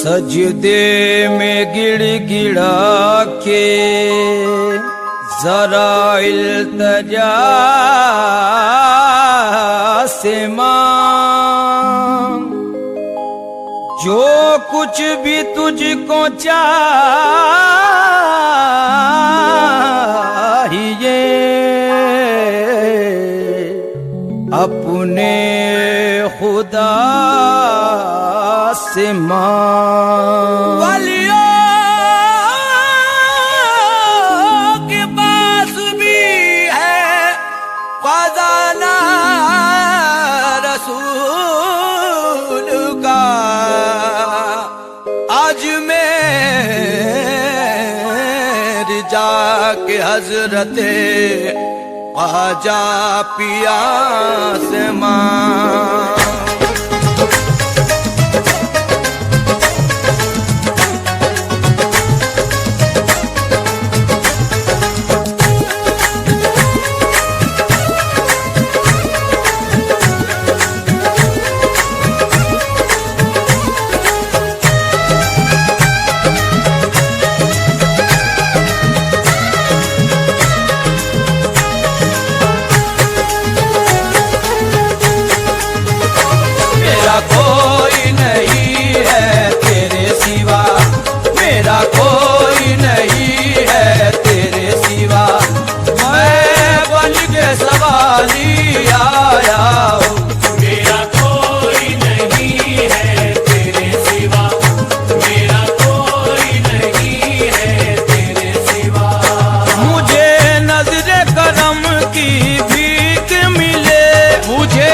सजदे में गिड़गिड़ा के जरा इल्तिजा से मांग, जो कुछ भी तुझको चाहिए अपने खुदा से मांग। वलियों के पास भी है खजाना रसूल का, आज मेरी जाके हजरते आजा पिया से मां। कोई नहीं है तेरे सिवा, मेरा कोई नहीं है तेरे सिवा, मैं बन के सवारी आया हूँ। मेरा कोई नहीं है तेरे सिवा, मेरा कोई नहीं है तेरे सिवा, मुझे नजरे करम की भीख मिले, मुझे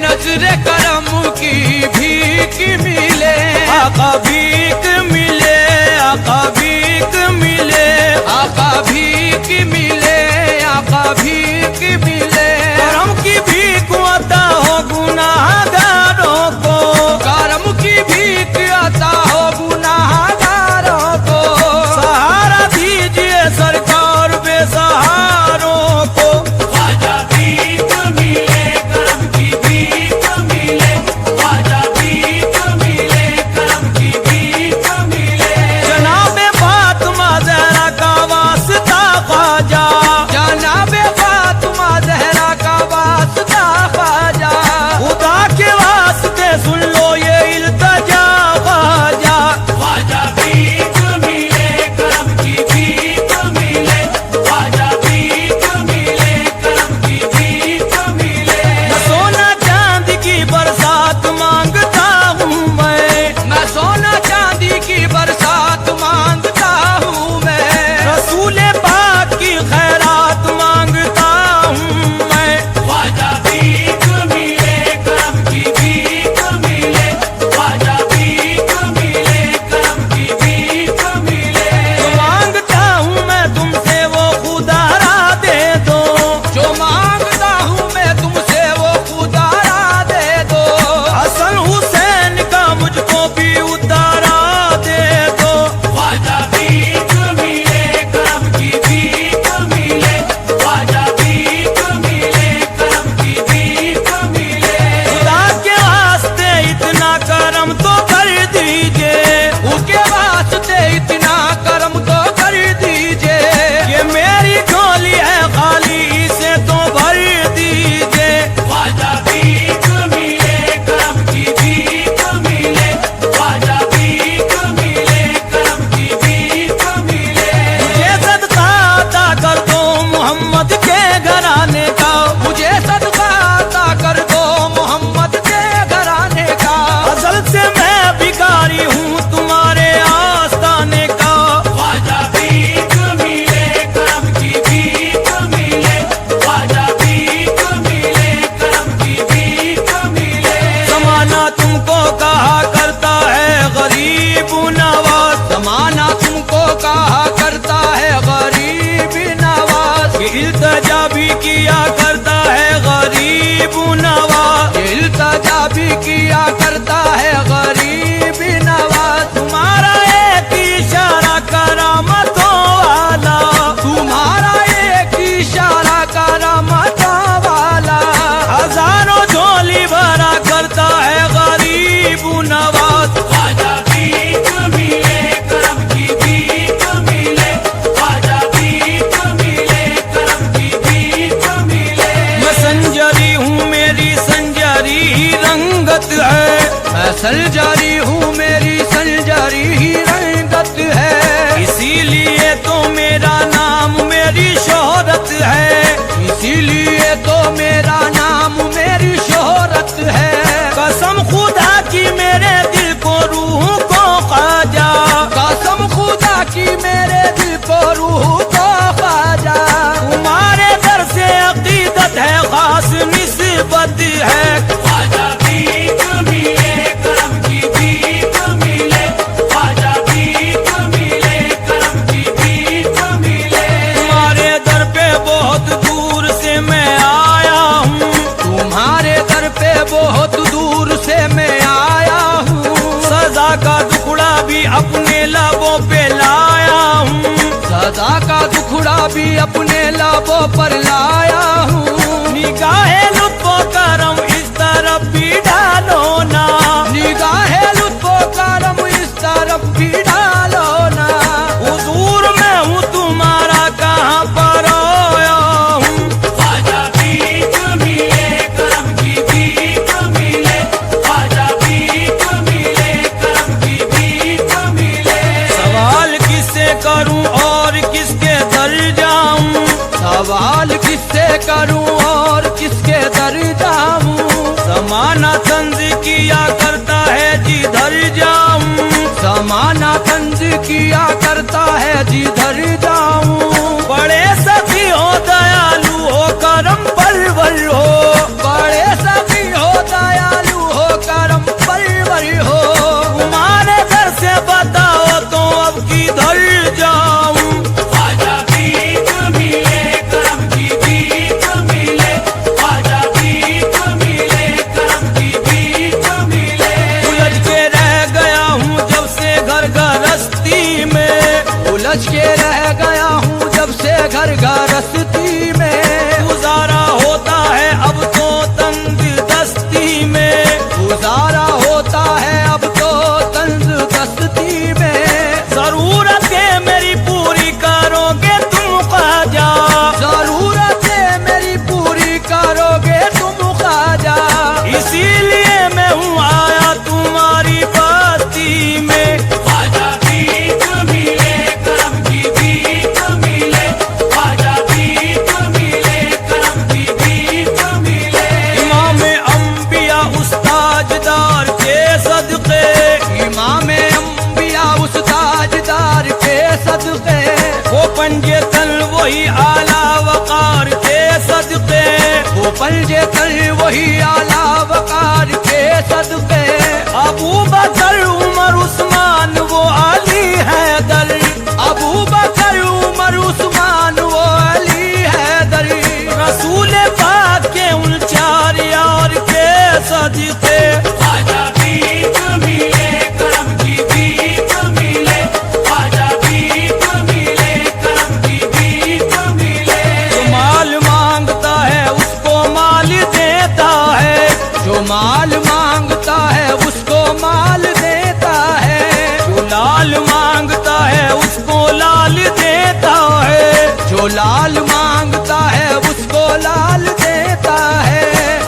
नजरे करम की भीख मिले, आका भीख मिले, आका भीख मिले, आका भीख मिले, आका भीख मिले। करम की भीख आता हो गुनाहगारों को, करम की भीख आता हो गुनाहगारों को, सहारा दीजिए सरकार बेसहारों को। आजा भीख मिले, करम की भीख मिले, आजा भीख मिले, करम की भीख मिले। जनाबे फातिमा ज़हरा का वास्ता ख्वाजा, जनाबे फातिमा इल्तजा भी किया करता है गरीब नवाज, इल्तजा भी किया करता है गरीब नवाज। तुम्हारा एक इशारा करामतों वाला, तुम्हारा एक इशारा करामतों वाला। हजारों झोली भरा करता है गरीब नवाज। ख्वाजा भीख मिले करम की भीख मिले, ख्वाजा भीख मिले करम की भीख मिले। मैं संजरी हूँ मेरी संजरी ही रंगत है, मैं संजरी हूँ मेरी संजरी ही रंगत है। इसीलिए तो मेरा नाम मेरी शोहरत है, इसीलिए तो मेरा नाम मेरी शोहरत है। कसम खुदा की मेरे दिल को रूह को ख्वाजा, कसम खुदा की मेरे दिल को रूह को ख्वाजा। तुम्हारे दर से अकीदत है खास निस्बत है। ख्वाजा भीख मिले करम की भीख मिले, ख्वाजा भीख मिले करम की भीख मिले। तुम्हारे दर पे बहुत दूर से मैं आया हूँ, तुम्हारे दर पे बहुत दूर से मैं आया हूँ। सजा का दुखड़ा भी अपने लबों पे लाया हूँ, सदा का दुखड़ा भी अपने लाबों पर लाया हूँ। निगाहे लुत्फो करम इस तरफ भी डालो ना, निगाहे लुत्फो करम इस तरफ भी डालो ना। हुजूर मैं हूँ तुम्हारा कहाँ पर आया हूँ। ख्वाजा भीख मिले करम की भीख मिले, ख्वाजा भीख मिले करम की भीख मिले। सवाल किससे करूँ और किसके दर जाऊँ, सवाल किससे करूं और किसके दर जाऊं। जमाना तंज किया करता है जिधर जाऊँ, जमाना तंज किया करता है जिधर जाऊं। बड़े सखी हो दयालु हो करम परवर हो, बड़े सखी हो दयालु हो करम परवर हो। तुम्हारे घर से बताओ तो अब किधर जाऊँ। ख्वाजा भीख मिले करम की भीख मिले, ख्वाजा भीख मिले करम की भीख मिले। उलझ के रह गया हूँ जब से घर गृहस्थी में, उलझ के रह गया हूँ जब से घर गृहस्थी में। गुजारा होता है अब तो तंग दस्ती में, गुजारा होता है अब तो तंज दस्ती में। जरूरतें मेरी पूरी करोगे तुम ख्वाजा, जरूरतें मेरी पूरी करोगे तुम ख्वाजा। इसीलिए मैं हूँ आया तुम्हारी बस्ती में। ख्वाजा भीख मिले करम की भीख मिले, ख्वाजा भीख मिले करम की भीख मिले। इमाम अंबिया उस्ताजदार के सदके, इमाम अंबिया उस ताजदार के सदके। वो पंजे तन वही आला वकार के सदके, वो पंजे तल वही आला वकार के सदके। अबू बकर उमर उस्मान वो अली हैदर, अबू बकर उमर उस्मान वो अली हैदर। रसूल पाक के उन चार यार के सदके। ख्वाजा भीख मिले करम की भीख मिले, ख्वाजा भीख मिले करम की भीख मिले। जो माल मांगता है उसको माल देता है, जो माल मांगता है उसको माल देता है। जो लाल मांगता है उसको लाल देता है, जो लाल मांगता है उसको लाल देता है।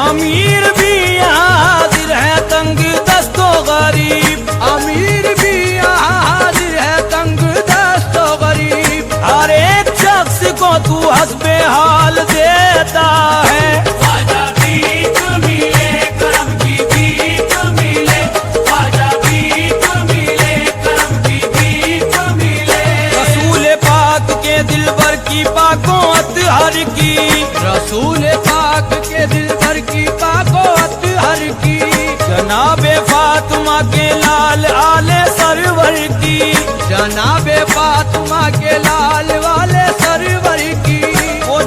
अमीर भी यहाँ हाजिर है तंग दस्तो गरीब, अमीर भी यहाँ हाजिर है तंग दस्तो गरीब। हर एक शख्स को तू हस्बे हाल देता है। ख्वाजा भीख मिले करम की भीख मिले, ख्वाजा भीख मिले करम की भीख मिले। रसूल पाक के दिल भर की पाकों अतहर की, रसूल पाक के दिल भर की पाकोत हर की। जनाबे फातिमा के लाल आले सरवर की, जनाबे फातिमा के लाल वाले सरवर की। वो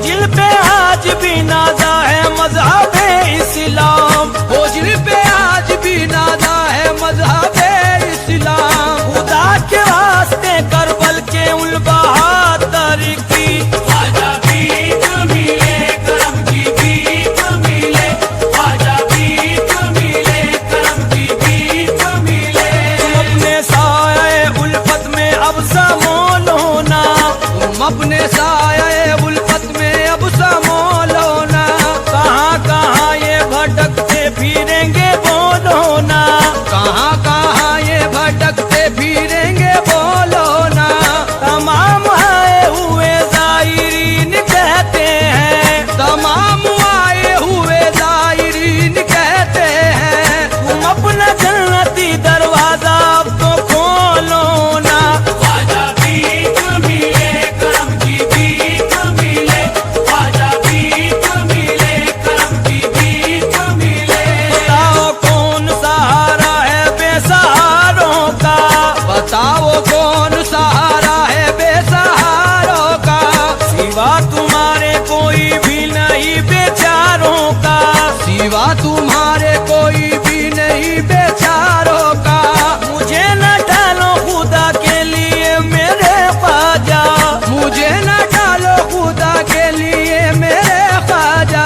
तुम्हारे कोई भी नहीं बेचारों का। मुझे न डालो खुदा के लिए मेरे ख्वाजा, मुझे न डालो खुदा के लिए मेरे ख्वाजा।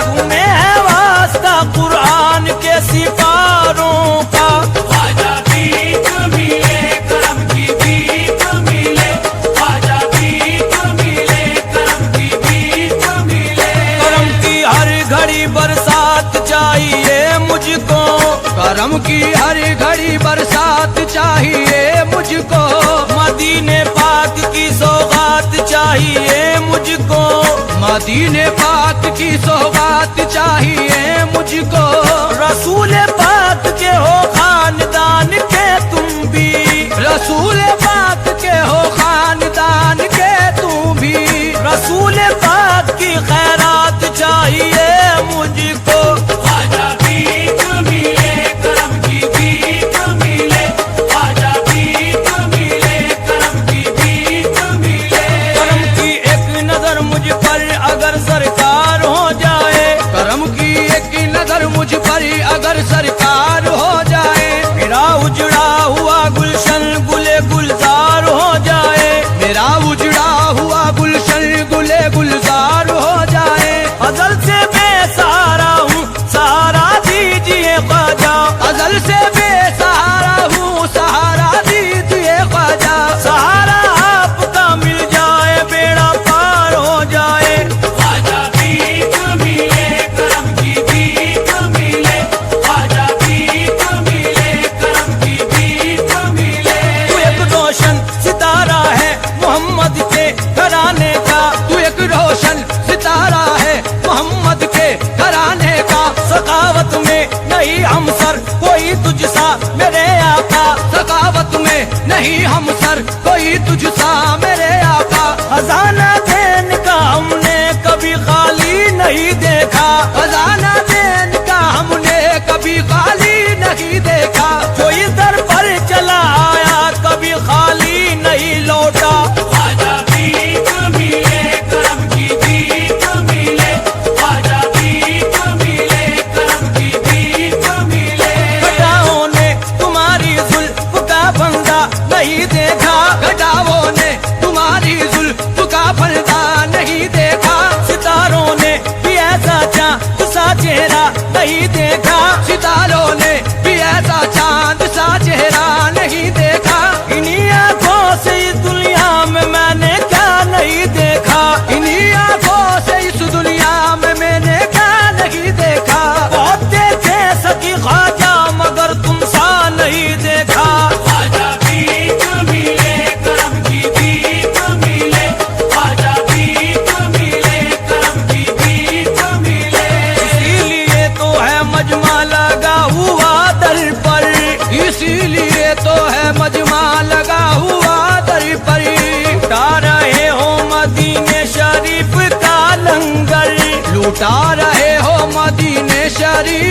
तुम्हें है वास्ता कुरान के सिपारों का। ख्वाजा भीख मिले करम की भीख मिले, ख्वाजा भीख मिले करम की भीख मिले। करम की हर घड़ी बरसात चाहिए मुझको, करम की हर घड़ी बरसात चाहिए मुझको। मदीने पाक की सौगात चाहिए मुझको, मदीने पाक की सौगात चाहिए मुझको। रसूल पाक के हो खानदान के तुम भी, रसूल पाक के हो खानदान के तुम भी। रसूल पाक की खैरात चाहिए मुझको। ख्वाजा भीख मिले करम की भीख मिले, ख्वाजा भीख मिले करम की भीख मिले। करम की एक नजर मुझ पर अगर सरकार हो जाए, करम की एक नजर मुझ पर अगर सरकार हो जाए। मेरा उजड़ा हुआ गुलशन गुले गुलजार हो जाए, मेरा उजड़ा हुआ गुलशन गुले गुलजार हो जाए। अजल से बेसहारा हूँ सहारा दीजिए ख्वाजा, अजल से बेसहारा हूँ सहारा दीजिए ख्वाजा। सहारा आपका मिल जाए बेड़ा पार हो जाए। ख्वाजा भीख मिले करम की भीख मिले, ख्वाजा भीख मिले करम की भीख मिले। तू एक रोशन सितारा है मोहम्मद के घराने का, तू एक रोशन सितारा है मोहम्मद के घराने का। सखावत में नहीं हम सर कोई तुझसा मेरे आका, सखावत में नहीं हम सर कोई तुझसा मेरे आका। खजाना देन का हमने कभी खाली नहीं देखा, खजाना देन का हमने कभी खाली नहीं देखा। जो इस दर पर चला आया कभी खाली नहीं लौटा। ख्वाजा भीख मिले करम की भीख मिले, ख्वाजा भीख मिले करम की भीख मिले। घटाओं ने तुम्हारी जुल्फ का फंदा नहीं देखा, घटाओं ने तुम्हारी जुल्फ का फंदा नहीं देखा। सितारों ने भी ऐसा चांद सा चेहरा नहीं देखा, सितारों ने भी ऐसा चांद सा चेहरा नहीं देखा। इन्हीं आंखों से इस दुनिया में मैंने क्या नहीं देखा, इन्हीं आंखों से इस दुनिया में मैंने क्या नहीं देखा। बहुत देखे सकी ख्वाजा मगर तुम सा नहीं देखा। ख्वाजा भीख मिले करम की भीख मिले, ख्वाजा भीख मिले करम की भीख मिले। इसीलिए तो है मजमा लगा हुआ दर पर, इसीलिए तो है मजमा लगा हुआ दर पर। लूटा रहे हो मदीने शरीफ का लंगर, लूटा रहे हो मदीने शरीफ